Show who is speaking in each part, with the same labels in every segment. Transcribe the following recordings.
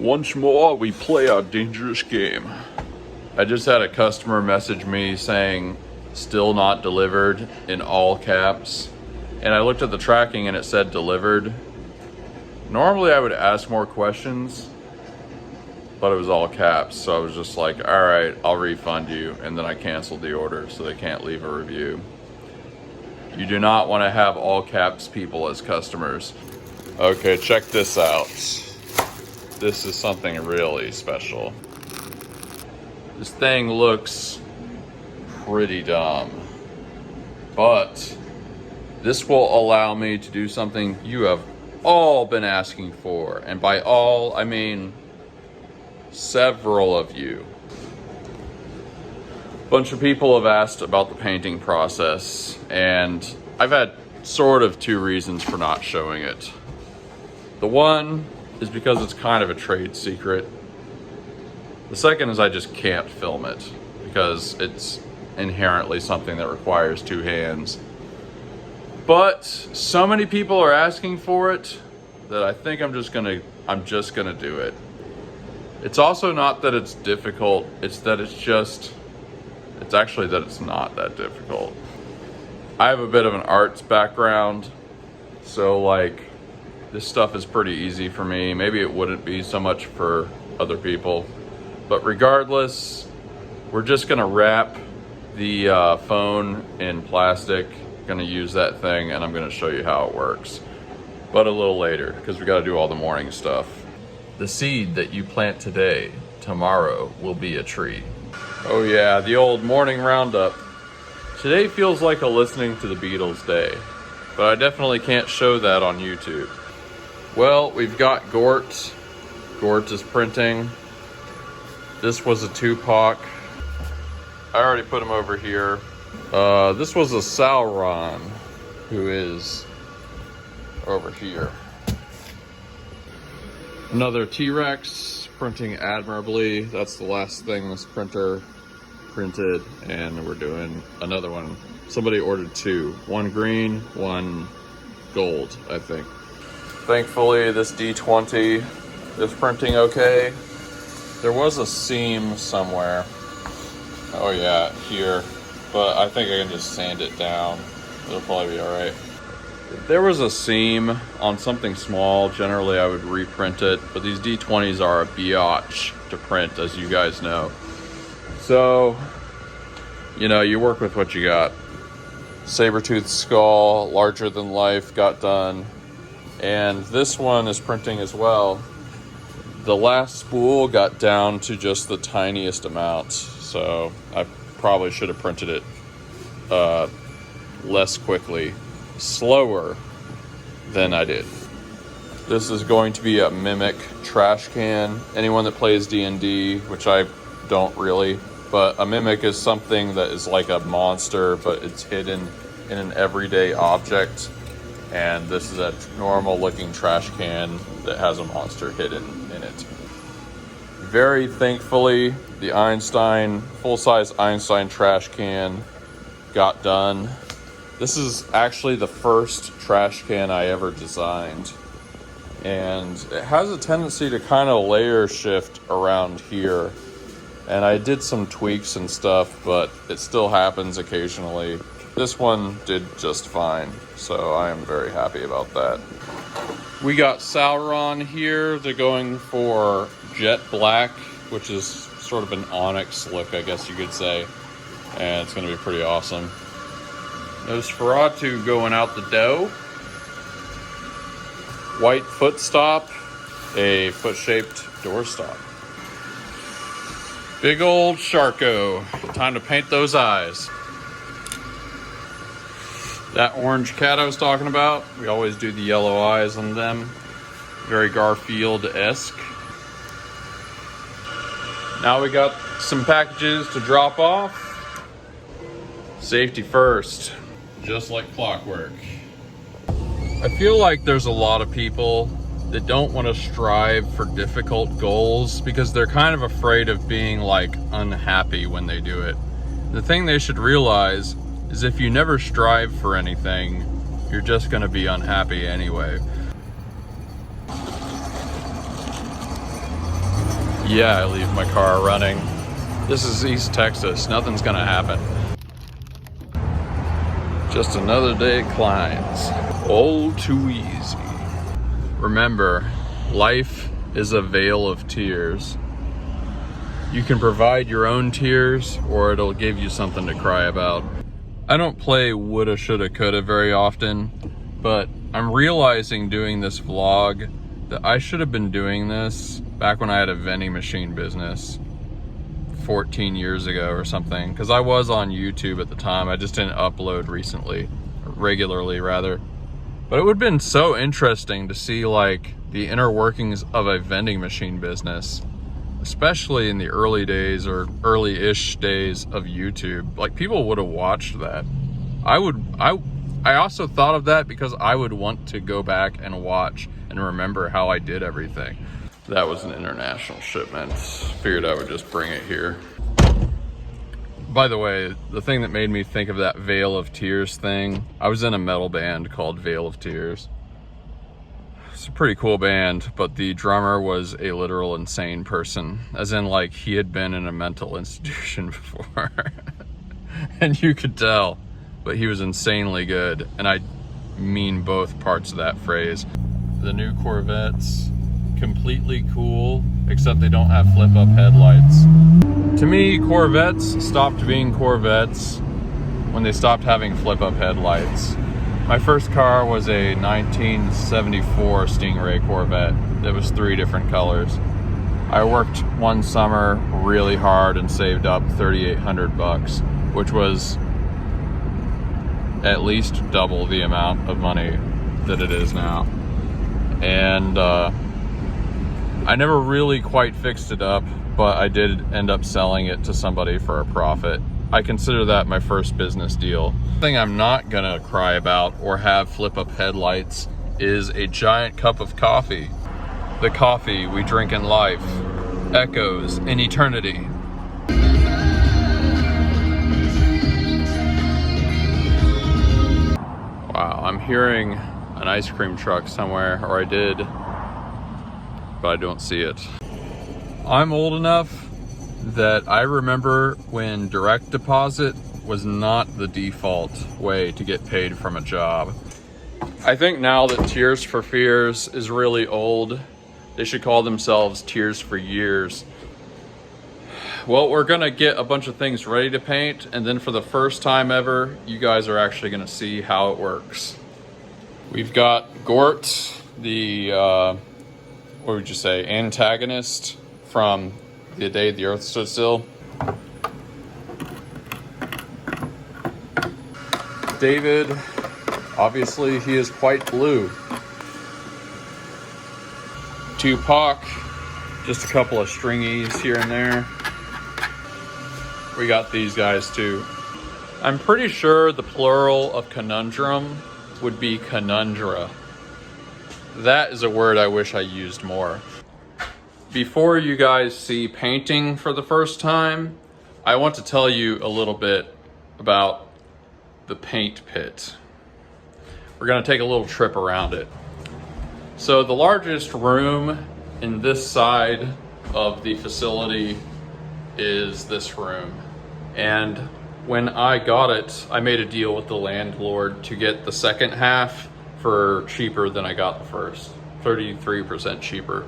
Speaker 1: Once more, we play our dangerous game. I just had a customer message me saying, still not delivered in all caps. And I looked at the tracking and it said delivered. Normally I would ask more questions, but it was all caps. So I was just like, all right, I'll refund you. And then I canceled the order so they can't leave a review. You do not want to have all caps people as customers. Okay, check this out. This is something really special. This thing looks pretty dumb, but this will allow me to do something you have all been asking for. And by all, I mean several of you. A bunch of people have asked about the painting process, and I've had sort of two reasons for not showing it. The one is because it's kind of a trade secret. The second is I just can't film it because it's inherently something that requires two hands. But so many people are asking for it that I think I'm just gonna do it. It's also not that it's difficult, it's that it's actually that it's not that difficult. I have a bit of an arts background, so like this stuff is pretty easy for me. Maybe it wouldn't be so much for other people, but regardless, we're just gonna wrap the phone in plastic. Gonna use that thing and I'm gonna show you how it works, but a little later because we gotta do all the morning stuff. The seed that you plant today, tomorrow will be a tree. Oh yeah, the old morning roundup. Today feels like a listening to the Beatles day, but I definitely can't show that on YouTube. Well, we've got Gort. Gort is printing. This was a Tupac. I already put him over here. This was a Sauron, who is over here. Another T-Rex, printing admirably. That's the last thing this printer printed, and we're doing another one. Somebody ordered two, one green, one gold, I think. Thankfully, this D20 is printing okay. There was a seam somewhere. Oh yeah, here. But I think I can just sand it down. It'll probably be all right. If there was a seam on something small, generally I would reprint it, but these D20s are a biatch to print, as you guys know. So, you know, you work with what you got. Saber-toothed skull, larger than life, got done. And this one is printing as well. The last spool got down to just the tiniest amount, so I probably should have printed it less quickly, slower than I did. This is going to be a Mimic trash can. Anyone that plays D&D, which I don't really, but a Mimic is something that is like a monster, but it's hidden in an everyday object. And this is a normal looking trash can that has a monster hidden in it. Very thankfully, the Einstein, full-size Einstein trash can got done. This is actually the first trash can I ever designed. And it has a tendency to kind of layer shift around here. And I did some tweaks and stuff, but it still happens occasionally. This one did just fine, so I am very happy about that. We got Sauron here. They're going for jet black, which is sort of an onyx look, I guess you could say. And it's going to be pretty awesome. Nosferatu going out the door. White footstop, a foot-shaped doorstop. Big old Sharko. Time to paint those eyes. That orange cat I was talking about, we always do the yellow eyes on them. Very Garfield-esque. Now we got some packages to drop off. Safety first, just like clockwork. I feel like there's a lot of people that don't want to strive for difficult goals because they're kind of afraid of being like unhappy when they do it. The thing they should realize is if you never strive for anything, you're just gonna be unhappy anyway. Yeah, I leave my car running. This is East Texas. Nothing's gonna happen. Just another day at Klein's. All too easy. Remember, life is a vale of tears. You can provide your own tears, or it'll give you something to cry about. I don't play woulda, shoulda, coulda very often, but I'm realizing doing this vlog that I should have been doing this back when I had a vending machine business 14 years ago or something, because I was on YouTube at the time. I just didn't upload regularly rather. But it would have been so interesting to see like the inner workings of a vending machine business, especially in the early days or early-ish days of YouTube. Like, people would have watched that. I also thought of that because I would want to go back and watch and remember how I did everything. That was an international shipment. Figured I would just bring it here. By the way, the thing that made me think of that Veil of Tears thing, I was in a metal band called Veil of Tears. It's a pretty cool band, but the drummer was a literal insane person, as in like he had been in a mental institution before. And you could tell, but he was insanely good, and I mean both parts of that phrase. The new Corvettes, completely cool, except they don't have flip-up headlights. To me, Corvettes stopped being Corvettes when they stopped having flip-up headlights. My first car was a 1974 Stingray Corvette that was 3 different colors. I worked one summer really hard and saved up $3,800, which was at least double the amount of money that it is now. And I never really quite fixed it up, but I did end up selling it to somebody for a profit. I consider that my first business deal. The thing I'm not gonna cry about or have flip-up headlights is a giant cup of coffee. The coffee we drink in life echoes in eternity. Wow, I'm hearing an ice cream truck somewhere, or I did, but I don't see it. I'm old enough that I remember when direct deposit was not the default way to get paid from a job. I think now that Tears for Fears is really old, they should call themselves Tears for Years. Well, we're gonna get a bunch of things ready to paint, and then for the first time ever, you guys are actually gonna see how it works. We've got Gort, the, what would you say, antagonist from The Day the Earth Stood Still. David, obviously he is quite blue. Tupac, just a couple of stringies here and there. We got these guys too. I'm pretty sure the plural of conundrum would be conundra. That is a word I wish I used more. Before you guys see painting for the first time, I want to tell you a little bit about the paint pit. We're gonna take a little trip around it. So the largest room in this side of the facility is this room. And when I got it, I made a deal with the landlord to get the second half for cheaper than I got the first, 33% cheaper.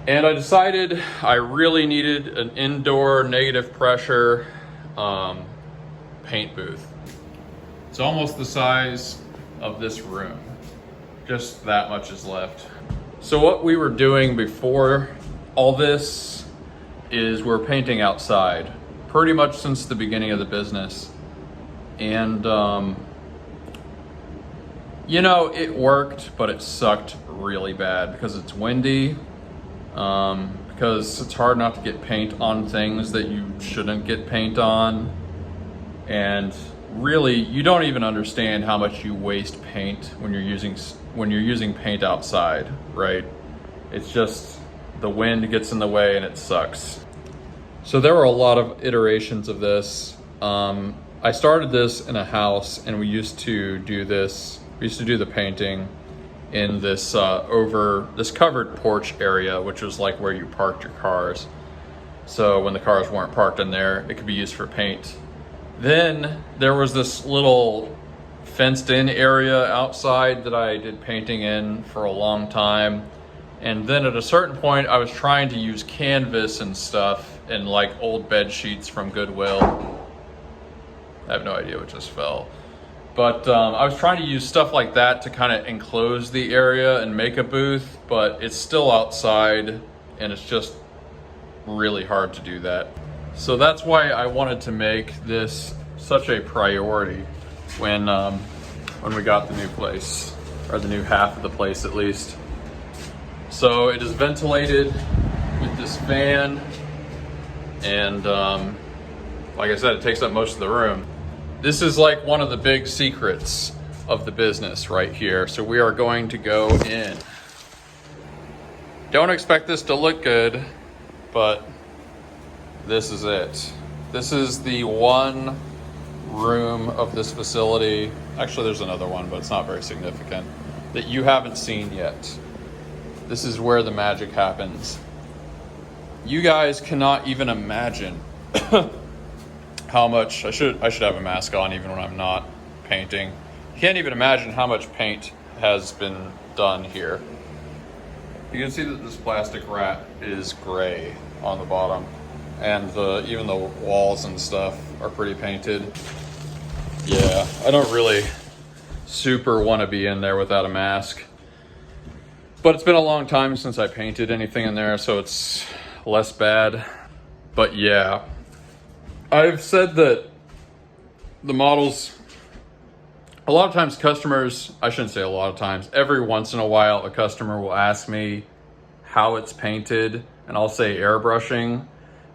Speaker 1: And I decided I really needed an indoor negative pressure paint booth. It's almost the size of this room. Just that much is left. So what we were doing before all this is we're painting outside pretty much since the beginning of the business. And you know, it worked, but it sucked really bad because it's windy, because it's hard not to get paint on things that you shouldn't get paint on. And really, you don't even understand how much you waste paint when you're using paint outside, right? It's just the wind gets in the way and it sucks. So there were a lot of iterations of this. I started this in a house, and we used to do this. We used to do the painting in this over this covered porch area, which was like where you parked your cars. So when the cars weren't parked in there, it could be used for paint. Then there was this little fenced in area outside that I did painting in for a long time. And then at a certain point, I was trying to use canvas and stuff and like old bed sheets from Goodwill. I have no idea what just fell. But I was trying to use stuff like that to kind of enclose the area and make a booth, but it's still outside and it's just really hard to do that. So that's why I wanted to make this such a priority when we got the new place, or the new half of the place at least. So it is ventilated with this fan, and like I said, it takes up most of the room. This is like one of the big secrets of the business right here. So we are going to go in. Don't expect this to look good, but this is it. This is the one room of this facility. Actually, there's another one, but it's not very significant, that you haven't seen yet. This is where the magic happens. You guys cannot even imagine how much, I should have a mask on even when I'm not painting. You can't even imagine how much paint has been done here. You can see that this plastic rat is gray on the bottom, and even the walls and stuff are pretty painted. Yeah, I don't really super want to be in there without a mask. But it's been a long time since I painted anything in there, so it's less bad. But yeah, I've said that the models, a lot of times customers, I shouldn't say a lot of times, every once in a while a customer will ask me how it's painted, and I'll say airbrushing,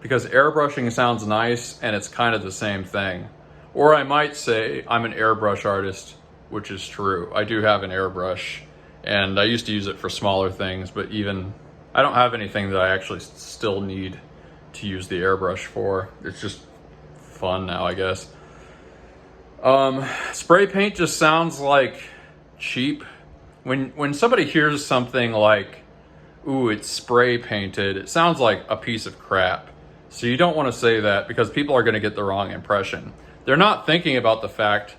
Speaker 1: because airbrushing sounds nice and it's kind of the same thing. Or I might say I'm an airbrush artist, which is true. I do have an airbrush, and I used to use it for smaller things, but even I don't have anything that I actually still need to use the airbrush for. It's just fun now, I guess. Spray paint just sounds like cheap. When somebody hears something like, ooh, it's spray painted, it sounds like a piece of crap. So you don't want to say that, because people are going to get the wrong impression. They're not thinking about the fact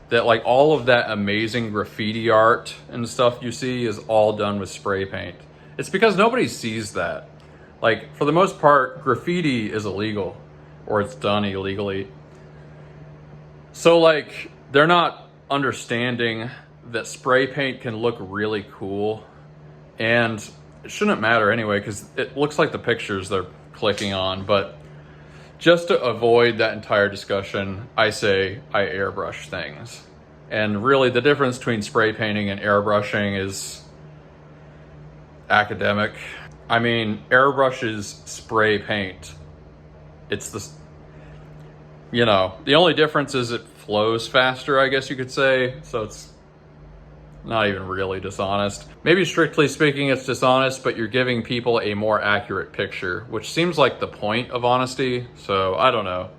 Speaker 1: that like all of that amazing graffiti art and stuff you see is all done with spray paint. It's because nobody sees that. Like, for the most part, graffiti is illegal, or it's done illegally. So like, they're not understanding that spray paint can look really cool, and it shouldn't matter anyway, because it looks like the pictures they're clicking on. But just to avoid that entire discussion, I say I airbrush things. And really the difference between spray painting and airbrushing is academic. I mean, airbrush is spray paint. It's the, you know, the only difference is it flows faster, I guess you could say. So it's not even really dishonest. Maybe strictly speaking, it's dishonest, but you're giving people a more accurate picture, which seems like the point of honesty. So I don't know.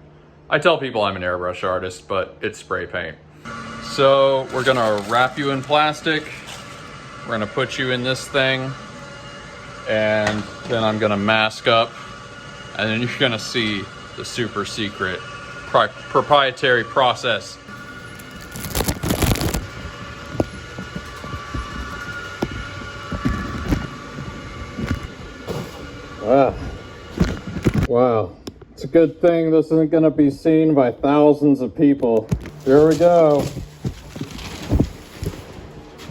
Speaker 1: I tell people I'm an airbrush artist, but it's spray paint. So we're gonna wrap you in plastic. We're gonna put you in this thing, and then I'm gonna mask up, and then you're gonna see the super secret proprietary process. Wow. It's a good thing this isn't going to be seen by thousands of people. Here we go.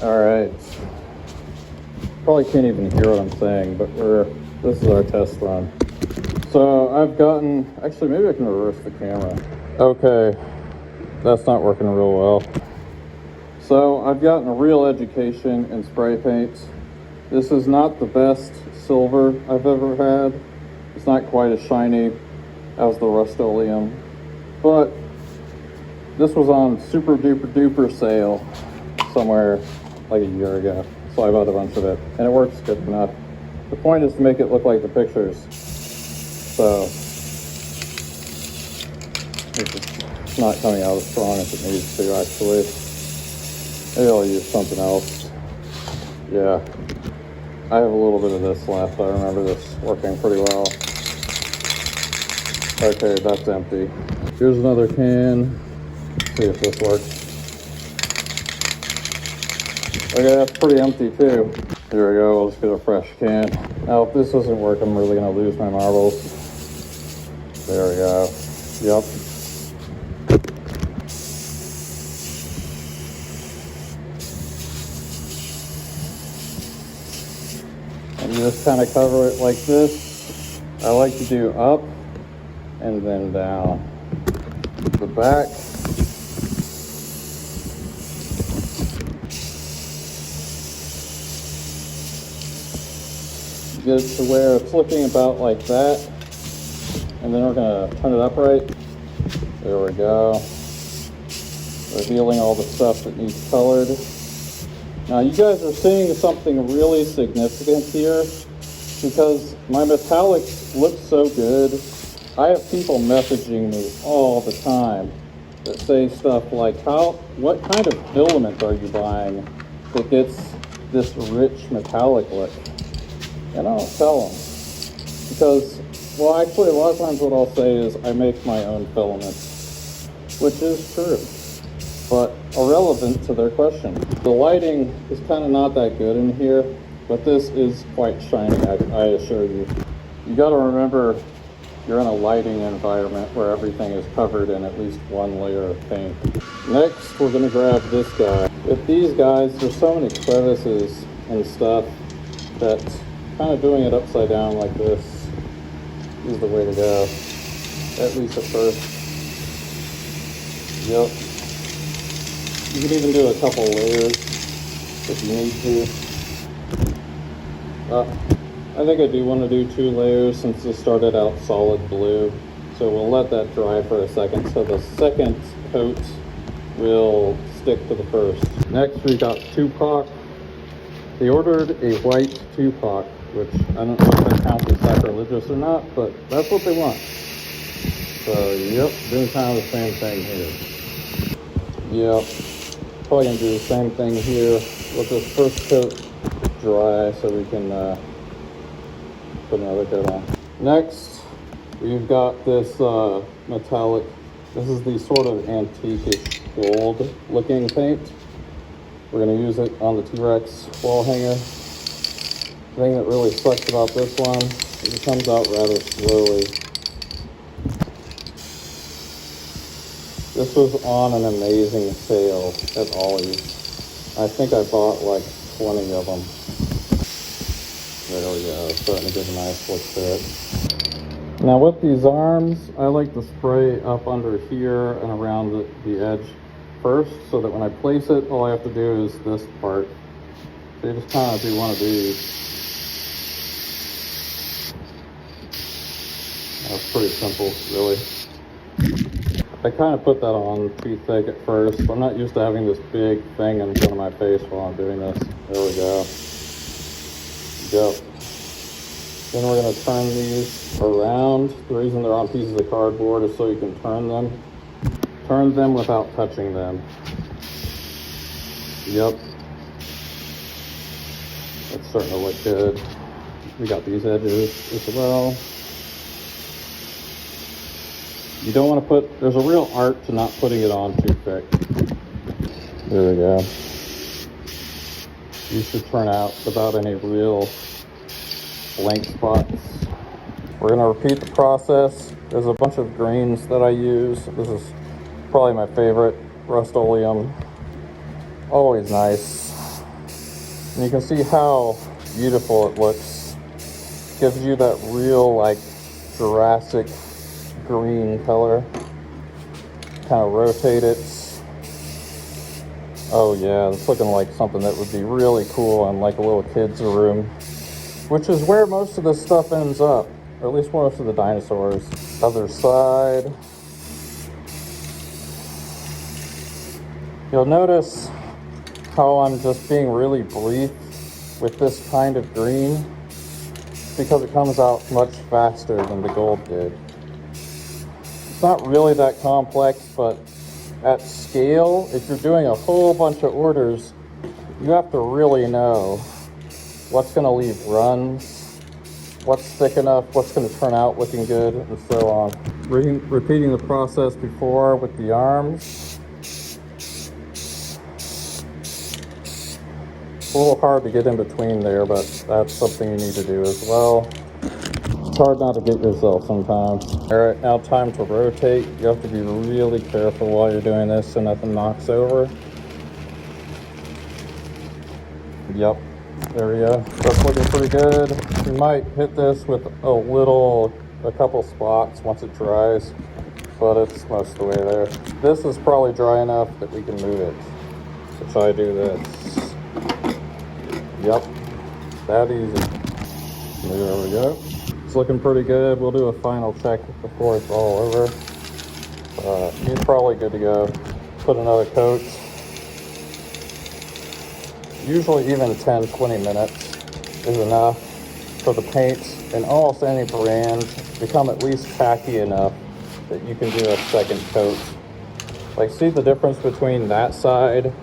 Speaker 1: All right. Probably can't even hear what I'm saying, but this is our test run. So I've gotten, actually maybe I can reverse the camera. Okay, that's not working real well. So I've gotten a real education in spray paint. This is not the best silver I've ever had. It's not quite as shiny as the Rust-Oleum, but this was on super duper duper sale somewhere like a year ago. So I bought a bunch of it, and it works good enough. The point is to make it look like the pictures. So it's not coming out as strong as it needs to, actually. Maybe I'll use something else.
Speaker 2: Yeah, I have a little bit of this left. I remember this working pretty well. Okay, that's empty. Here's another can. See if this works. Okay, that's pretty empty too. Here we go, let's get a fresh can. Now if this doesn't work, I'm really gonna lose my marbles. There we go. Yep. And you just kind of cover it like this. I like to do up and then down. The back. Get it to where it's looking about like that. And then we're gonna turn it upright. There we go. Revealing all the stuff that needs colored. Now you guys are seeing something really significant here because my metallics look so good. I have people messaging me all the time that say stuff like, what kind of filament are you buying that gets this rich metallic look? And I'll tell them because, well, actually a lot of times what I'll say is I make my own filaments, which is true, but irrelevant to their question. The lighting is kind of not that good in here, but this is quite shiny, I assure you. You got to remember you're in a lighting environment where everything is covered in at least one layer of paint. Next, we're going to grab this guy. With these guys, there's so many crevices and stuff that kind of doing it upside down like this is the way to go, at least at first. Yep. You can even do a couple layers if you need to. I think I do want to do 2 layers since this started out solid blue. So we'll let that dry for a second so the second coat will stick to the first. Next we got Tupac. They ordered a white Tupac, which I don't know if that counts as sacrilegious or not, but that's what they want. So, yep, doing kind of the same thing here. Yep, probably gonna do the same thing here. Let this first coat dry so we can put another coat on. Next, we've got this metallic. This is the sort of antique-ish gold looking paint. We're going to use it on the T-Rex wall hanger. The thing that really sucks about this one is it comes out rather slowly. This was on an amazing sale at Ollie's. I think I bought like 20 of them. There we go, starting to get a nice look to it. Now with these arms, I like to spray up under here and around the edge first, so that when I place it, all I have to do is this part. So you just kind of do one of these. That's pretty simple, really. I kind of put that on too thick at first. I'm not used to having this big thing in front of my face while I'm doing this. There we go. Yep. Then we're going to turn these around. The reason they're on pieces of cardboard is so you can turn them. Turn them without touching them. Yep. It's starting to look good. We got these edges as well. You don't want to put, there's a real art to not putting it on too thick. There we go. These should turn out without any real blank spots. We're going to repeat the process. There's a bunch of greens that I use. This is probably my favorite, Rust-Oleum. Always nice. And you can see how beautiful it looks. Gives you that real like Jurassic green color. Kind of rotate it. Oh yeah, it's looking like something that would be really cool in like a little kid's room, which is where most of this stuff ends up, or at least most of the dinosaurs. Other side. You'll notice how I'm just being really brief with this kind of green because it comes out much faster than the gold did. It's not really that complex, but at scale, if you're doing a whole bunch of orders, you have to really know what's going to leave runs, what's thick enough, what's going to turn out looking good, and so on. Repeating the process before with the arms. It's a little hard to get in between there, but that's something you need to do as well. It's hard not to get yourself sometimes. All right, now time to rotate. You have to be really careful while you're doing this so nothing knocks over. Yep, there we go. That's looking pretty good. You might hit this with a couple spots once it dries, but it's most of the way there. This is probably dry enough that we can move it. So try to do this. Yep, that easy. There we go. It's looking pretty good. We'll do a final check before it's all over. He's probably good to go. Put another coat. Usually even 10-20 minutes is enough for the paints in almost any brand to become at least tacky enough that you can do a second coat. Like, see the difference between that side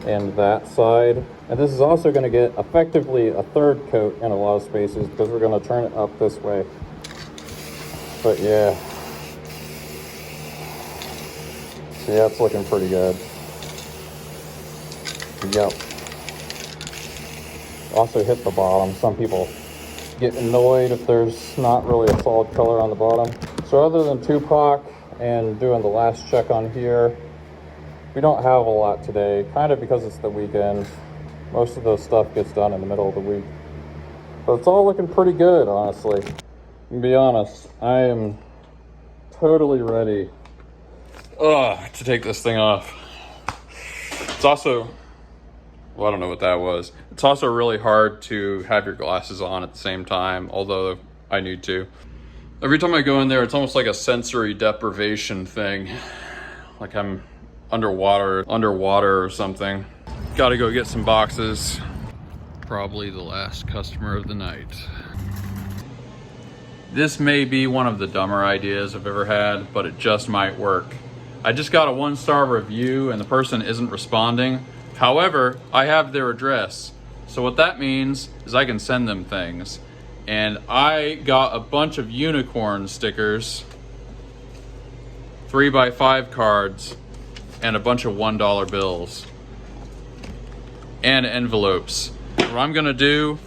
Speaker 2: and that side? And this is also going to get effectively a third coat in a lot of spaces because we're going to turn it up this way. But yeah. See, that's looking pretty good. Yep. Also hit the bottom. Some people get annoyed if there's not really a solid color on the bottom. So other than Tupac and doing the last check on here, we don't have a lot today, kind of because it's the weekend. Most of the stuff gets done in the middle of the week. But it's all looking pretty good, honestly. To be honest, I am totally ready to take this thing off. It's also, well, I don't know what that was. It's also really hard to have your glasses on at the same time, although I need to. Every time I go in there, it's almost like a sensory deprivation thing. Like I'm underwater or something. Gotta go get some boxes. Probably the last customer of the night. This may be one of the dumber ideas I've ever had, but it just might work. I just got a 1-star review and the person isn't responding. However, I have their address. So what that means is I can send them things. And I got a bunch of unicorn stickers, 3x5 cards, and a bunch of $1 bills. And envelopes. What I'm gonna do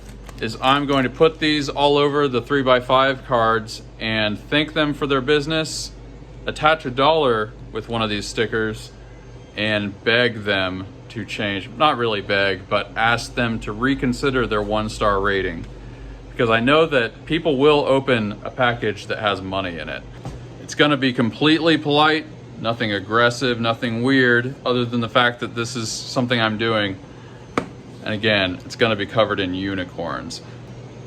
Speaker 2: is I'm going to put these all over the 3x5 cards and thank them for their business, attach $1 with one of these stickers, and beg them to change, not really beg, but ask them to reconsider their 1-star rating. Because I know that people will open a package that has money in it. It's gonna be completely polite, nothing aggressive, nothing weird, other than the fact that this is something I'm doing. And again, it's gonna be covered in unicorns.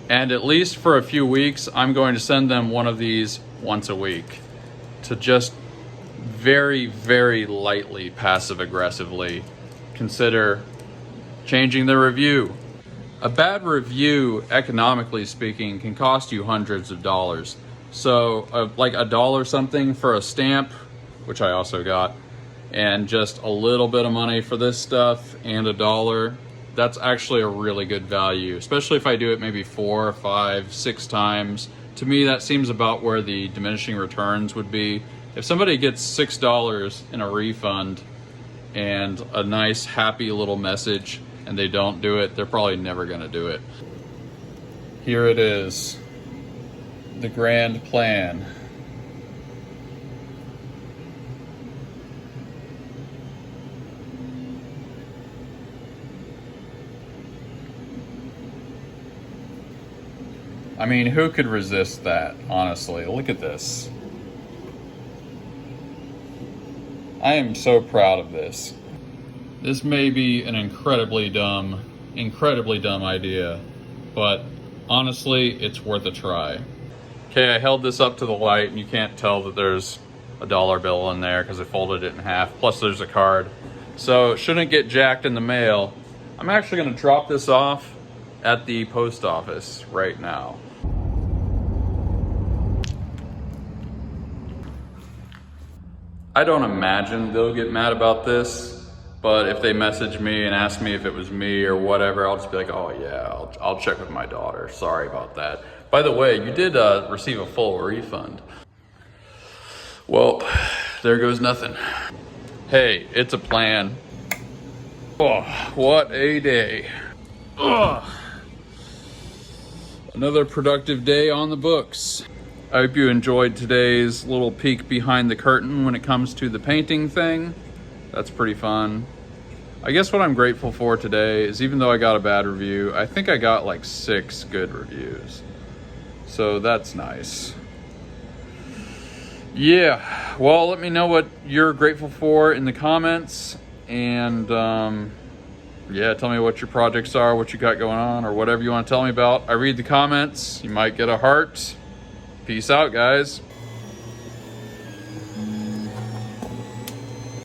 Speaker 2: And at least for a few weeks, I'm going to send them one of these once a week to just very, very lightly, passive-aggressively consider changing their review. A bad review, economically speaking, can cost you hundreds of dollars. So like $1 something for a stamp, which I also got, and just a little bit of money for this stuff and $1, that's actually a really good value, especially if I do it maybe 4, 5, 6 times. To me, that seems about where the diminishing returns would be. If somebody gets $6 in a refund and a nice, happy little message, and they don't do it, they're probably never gonna do it. Here it is, the grand plan. I mean, who could resist that, honestly? Look at this. I am so proud of this. This may be an incredibly dumb idea, but honestly, it's worth a try. Okay, I held this up to the light and you can't tell that there's a $1 bill in there because I folded it in half, plus there's a card. So it shouldn't get jacked in the mail. I'm actually gonna drop this off at the post office right now. I don't imagine they'll get mad about this,
Speaker 1: But if they message me and ask me if it was me or whatever, I'll just be like, oh yeah, I'll check with my daughter. Sorry about that. By the way, you did receive a full refund. Well, there goes nothing. Hey, it's a plan. Oh, what a day. Ugh. Another productive day on the books. I hope you enjoyed today's little peek behind the curtain when it comes to the painting thing. That's pretty fun. I guess what I'm grateful for today is, even though I got a bad review, I think I got like 6 good reviews. So that's nice. Yeah, well, let me know what you're grateful for in the comments. And yeah, tell me what your projects are, what you got going on, or whatever you want to tell me about. I read the comments. You might get a heart. Peace out, guys.